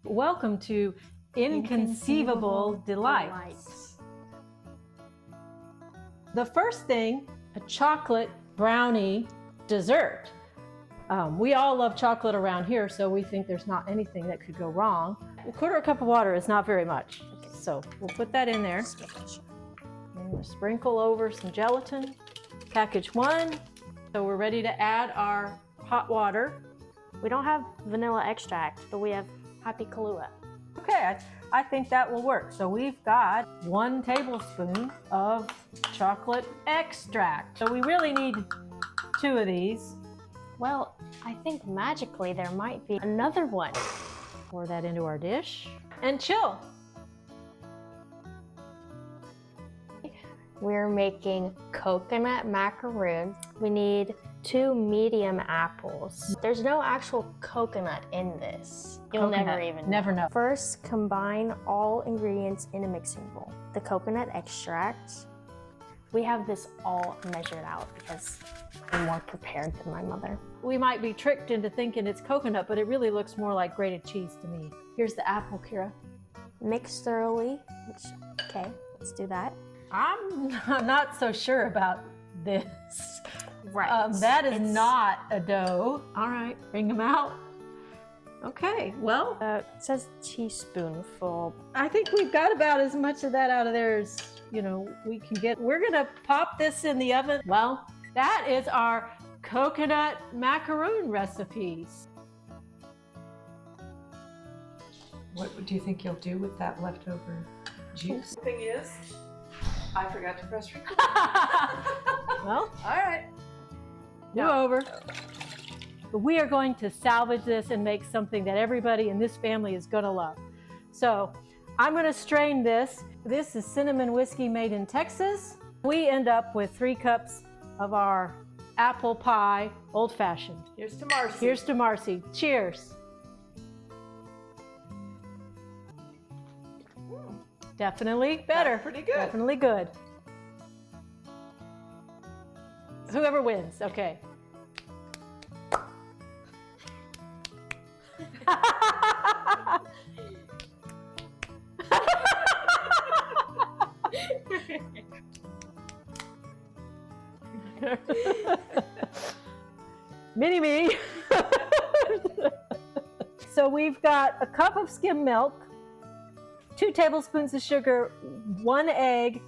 Welcome to Inconceivable Delights. The first thing, a chocolate brownie dessert. We all love chocolate around here, so we think there's not anything that could go wrong. A quarter cup of water is not very much, so we'll put that in there. And we'll sprinkle over some gelatin. Package one. So we're ready to add our hot water. We don't have vanilla extract, but we have Happy Kahlua. Okay, I think that will work. So we've got 1 tablespoon of chocolate extract. So we really need 2 of these. Well, I think magically there might be another one. Pour that into our dish and chill. We're making coconut macaroons. We need 2 medium apples. There's no actual coconut in this. You'll never even know. Never know. First, combine all ingredients in a mixing bowl. The coconut extract. We have this all measured out because I'm more prepared than my mother. We might be tricked into thinking it's coconut, but it really looks more like grated cheese to me. Here's the apple, Kira. Mix thoroughly, okay, let's do that. I'm not so sure about this. Right. That is not a dough. All right, bring them out. Okay, well. It says teaspoonful. I think we've got about as much of that out of there as, we can get. We're gonna pop this in the oven. Well, that is our coconut macaroon recipes. What do you think you'll do with that leftover juice? The thing is, I forgot to press record. Well, All right. do over. But we are going to salvage this and make something that everybody in this family is gonna love. So I'm gonna strain this. This is cinnamon whiskey made in Texas. We end up with 3 cups of our apple pie old fashioned. Here's to Marcy. Here's to Marcy. Cheers. Definitely better. That's pretty good. Definitely good. Whoever wins, okay. Mini me. So we've got a cup of skim milk, 2 tablespoons of sugar, 1 egg,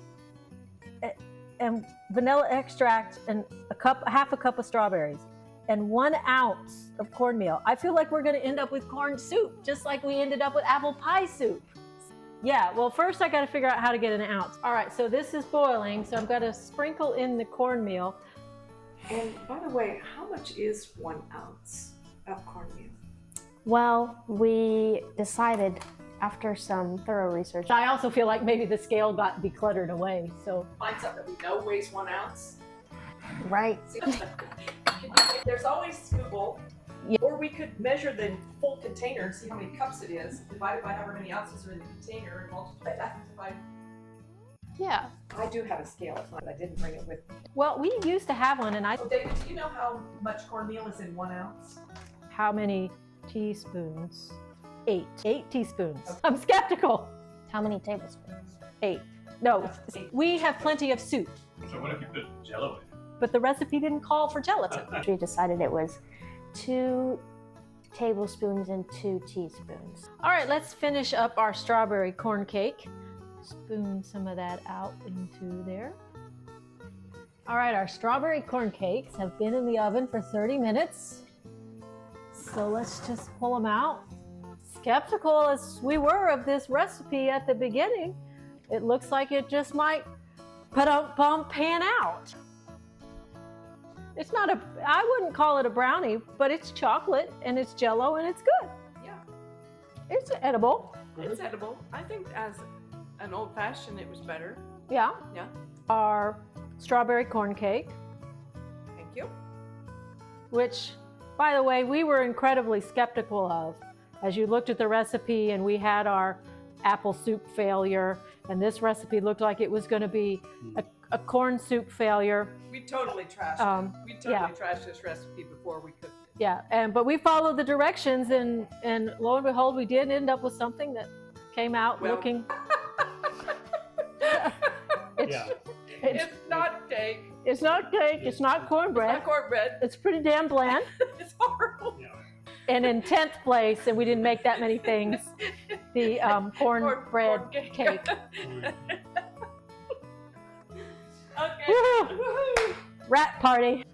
and vanilla extract, and half a cup of strawberries, and 1 ounce of cornmeal. I feel like we're going to end up with corn soup, just like we ended up with apple pie soup. Yeah, well, first I got to figure out how to get an ounce. All right, so this is boiling, so I'm going to sprinkle in the cornmeal. And by the way, how much is 1 ounce of cornmeal? Well, we decided after some thorough research. I also feel like maybe the scale got decluttered away, so. Find something that we know weighs 1 ounce. Right. There's always scoopable. Yeah. Or we could measure the full container and see how many cups it is, divide it by however many ounces are in the container, and multiply that by. Yeah. I do have a scale, but I didn't bring it with me. Well, we used to have one, and Oh, David, do you know how much cornmeal is in 1 ounce? how many teaspoons? 8. 8 teaspoons. I'm skeptical. How many tablespoons? 8. No, we have plenty of soup, So what if you put Jello in it? but the recipe didn't call for gelatin. We decided it was 2 tablespoons and 2 teaspoons. All right, let's finish up our strawberry corn cake. Spoon some of that out into there. All right, our strawberry corn cakes have been in the oven for 30 minutes. So let's just pull them out. Skeptical as we were of this recipe at the beginning, it looks like it just might pan out. It's not I wouldn't call it a brownie, but it's chocolate and it's Jello and it's good. Yeah. It's edible. It's edible. I think as an old-fashioned, it was better. Yeah. Yeah. Our strawberry corn cake, Thank you. which, by the way, we were incredibly skeptical of. As you looked at the recipe and we had our apple soup failure, and this recipe looked like it was going to be a corn soup failure. We totally trashed it. We totally trashed this recipe before we cooked it. Yeah, but we followed the directions, and lo and behold, we did end up with something that came out Well- looking. Yeah. It's not cake. It's not cake. It's not cornbread. It's not cornbread. It's pretty damn bland. It's horrible. Yeah. And in 10th place, and we didn't make that many things, the cornbread Corn cake. cake. Okay. Woohoo! Woohoo! Rat party.